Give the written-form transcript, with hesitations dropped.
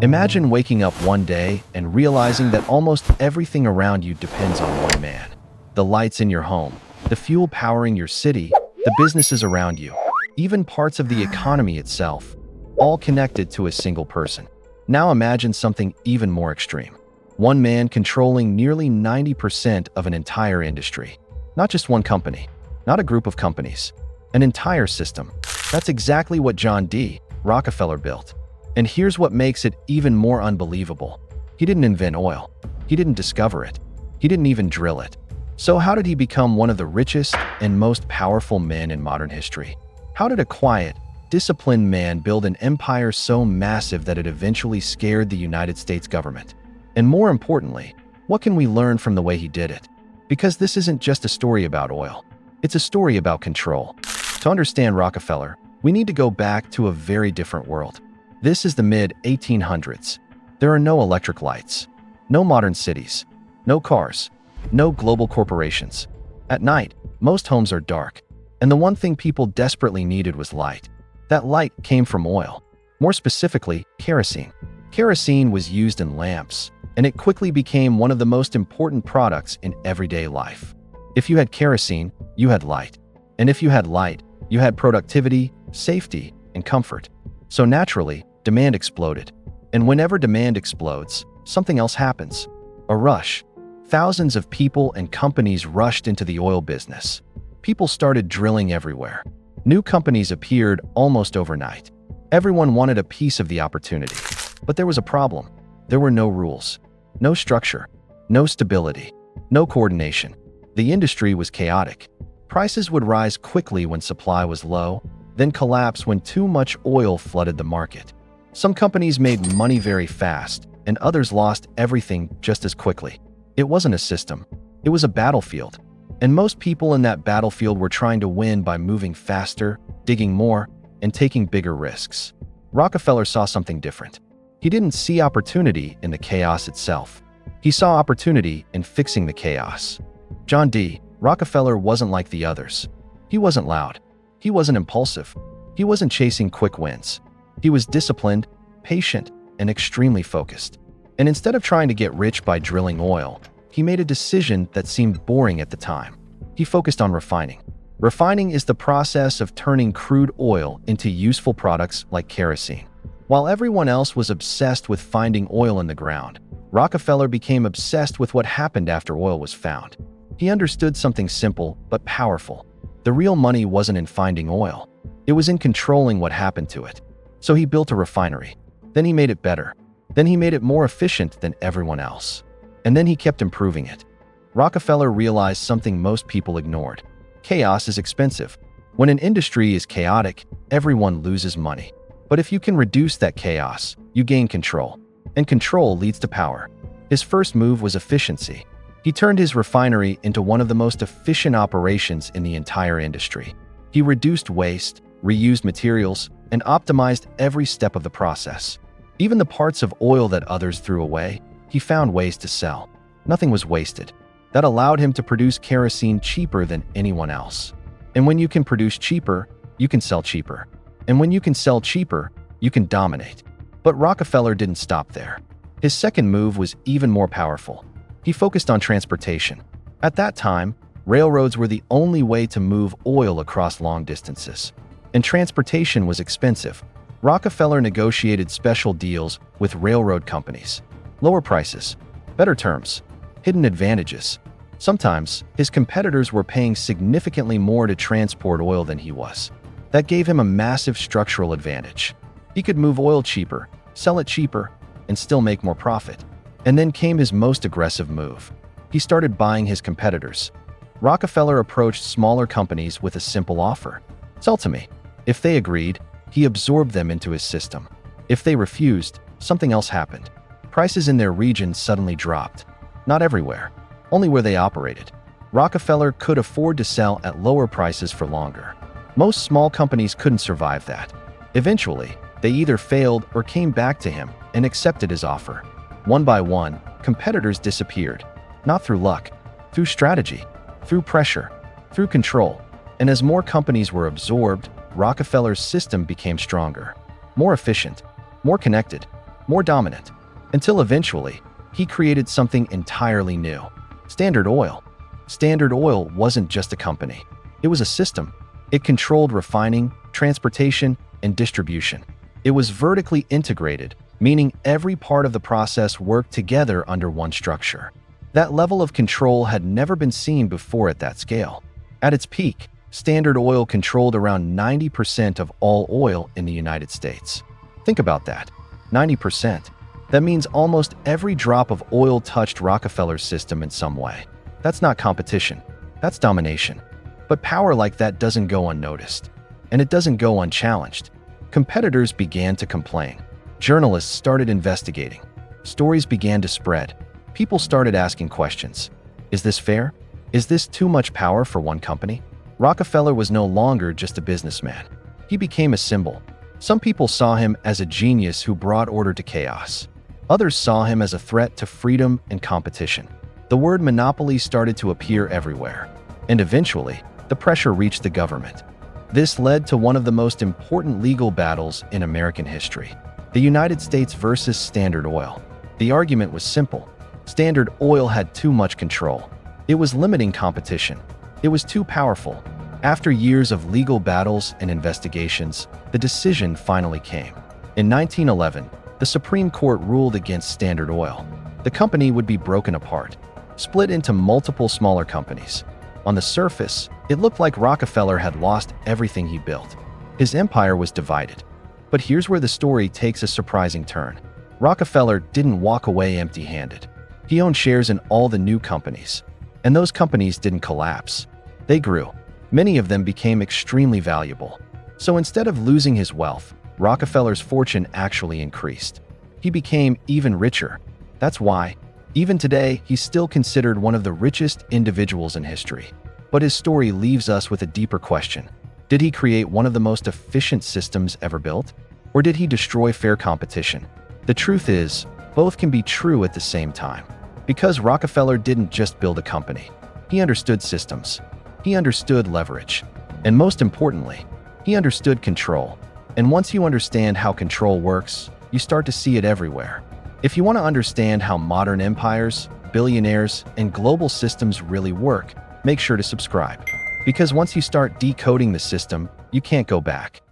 Imagine waking up one day and realizing that almost everything around you depends on one man. The lights in your home, the fuel powering your city, the businesses around you, even parts of the economy itself, all connected to a single person. Now imagine something even more extreme. One man controlling nearly 90% of an entire industry. Not just one company, not a group of companies, an entire system. That's exactly what John D. Rockefeller built. And here's what makes it even more unbelievable. He didn't invent oil. He didn't discover it. He didn't even drill it. So how did he become one of the richest and most powerful men in modern history? How did a quiet, disciplined man build an empire so massive that it eventually scared the United States government? And more importantly, what can we learn from the way he did it? Because this isn't just a story about oil. It's a story about control. To understand Rockefeller, we need to go back to a very different world. This is the mid-1800s. There are no electric lights, no modern cities, no cars, no global corporations. At night, most homes are dark, and the one thing people desperately needed was light. That light came from oil, more specifically, kerosene. Kerosene was used in lamps, and it quickly became one of the most important products in everyday life. If you had kerosene, you had light. And if you had light, you had productivity, safety, and comfort. So naturally, demand exploded. And whenever demand explodes, something else happens. A rush. Thousands of people and companies rushed into the oil business. People started drilling everywhere. New companies appeared almost overnight. Everyone wanted a piece of the opportunity. But there was a problem. There were no rules, no structure, no stability, no coordination. The industry was chaotic. Prices would rise quickly when supply was low, then collapse when too much oil flooded the market. Some companies made money very fast, and others lost everything just as quickly. It wasn't a system. It was a battlefield. And most people in that battlefield were trying to win by moving faster, digging more, and taking bigger risks. Rockefeller saw something different. He didn't see opportunity in the chaos itself. He saw opportunity in fixing the chaos. John D. Rockefeller wasn't like the others. He wasn't loud. He wasn't impulsive. He wasn't chasing quick wins. He was disciplined, patient, and extremely focused. And instead of trying to get rich by drilling oil, he made a decision that seemed boring at the time. He focused on refining. Refining is the process of turning crude oil into useful products like kerosene. While everyone else was obsessed with finding oil in the ground, Rockefeller became obsessed with what happened after oil was found. He understood something simple but powerful. The real money wasn't in finding oil. It was in controlling what happened to it. So he built a refinery. Then he made it better. Then he made it more efficient than everyone else. And then he kept improving it. Rockefeller realized something most people ignored. Chaos is expensive. When an industry is chaotic, everyone loses money. But if you can reduce that chaos, you gain control. And control leads to power. His first move was efficiency. He turned his refinery into one of the most efficient operations in the entire industry. He reduced waste, reused materials, and optimized every step of the process. Even the parts of oil that others threw away, he found ways to sell. Nothing was wasted. That allowed him to produce kerosene cheaper than anyone else. And when you can produce cheaper, you can sell cheaper. And when you can sell cheaper, you can dominate. But Rockefeller didn't stop there. His second move was even more powerful. He focused on transportation. At that time, railroads were the only way to move oil across long distances. And transportation was expensive. Rockefeller negotiated special deals with railroad companies. Lower prices, better terms, hidden advantages. Sometimes, his competitors were paying significantly more to transport oil than he was. That gave him a massive structural advantage. He could move oil cheaper, sell it cheaper, and still make more profit. And then came his most aggressive move. He started buying his competitors. Rockefeller approached smaller companies with a simple offer. Sell to me. If they agreed, he absorbed them into his system. If they refused, something else happened. Prices in their region suddenly dropped. Not everywhere, only where they operated. Rockefeller could afford to sell at lower prices for longer. Most small companies couldn't survive that. Eventually, they either failed or came back to him and accepted his offer. One by one, competitors disappeared. Not through luck, through strategy, through pressure, through control. And as more companies were absorbed, Rockefeller's system became stronger, more efficient, more connected. more dominant, until eventually, he created something entirely new: Standard Oil. Standard Oil wasn't just a company. It was a system. It controlled refining, transportation, and distribution. It was vertically integrated, meaning every part of the process worked together under one structure. That level of control had never been seen before at that scale. At its peak, Standard Oil controlled around 90% of all oil in the United States. Think about that. 90%. That means almost every drop of oil touched Rockefeller's system in some way. That's not competition. That's domination. But power like that doesn't go unnoticed. And it doesn't go unchallenged. Competitors began to complain. Journalists started investigating. Stories began to spread. People started asking questions. Is this fair? Is this too much power for one company? Rockefeller was no longer just a businessman. He became a symbol. Some people saw him as a genius who brought order to chaos. Others saw him as a threat to freedom and competition. The word monopoly started to appear everywhere. And eventually, the pressure reached the government. This led to one of the most important legal battles in American history: the United States versus Standard Oil. The argument was simple. Standard Oil had too much control. It was limiting competition. It was too powerful. After years of legal battles and investigations, the decision finally came. In 1911, the Supreme Court ruled against Standard Oil. The company would be broken apart, split into multiple smaller companies. On the surface, it looked like Rockefeller had lost everything he built. His empire was divided. But here's where the story takes a surprising turn. Rockefeller didn't walk away empty-handed. He owned shares in all the new companies. And those companies didn't collapse. They grew. Many of them became extremely valuable. So instead of losing his wealth, Rockefeller's fortune actually increased. He became even richer. That's why, even today, he's still considered one of the richest individuals in history. But his story leaves us with a deeper question. Did he create one of the most efficient systems ever built? Or did he destroy fair competition? The truth is, both can be true at the same time. Because Rockefeller didn't just build a company. He understood systems. He understood leverage. And most importantly, he understood control. And once you understand how control works, you start to see it everywhere. If you want to understand how modern empires, billionaires, and global systems really work, make sure to subscribe. Because once you start decoding the system, you can't go back.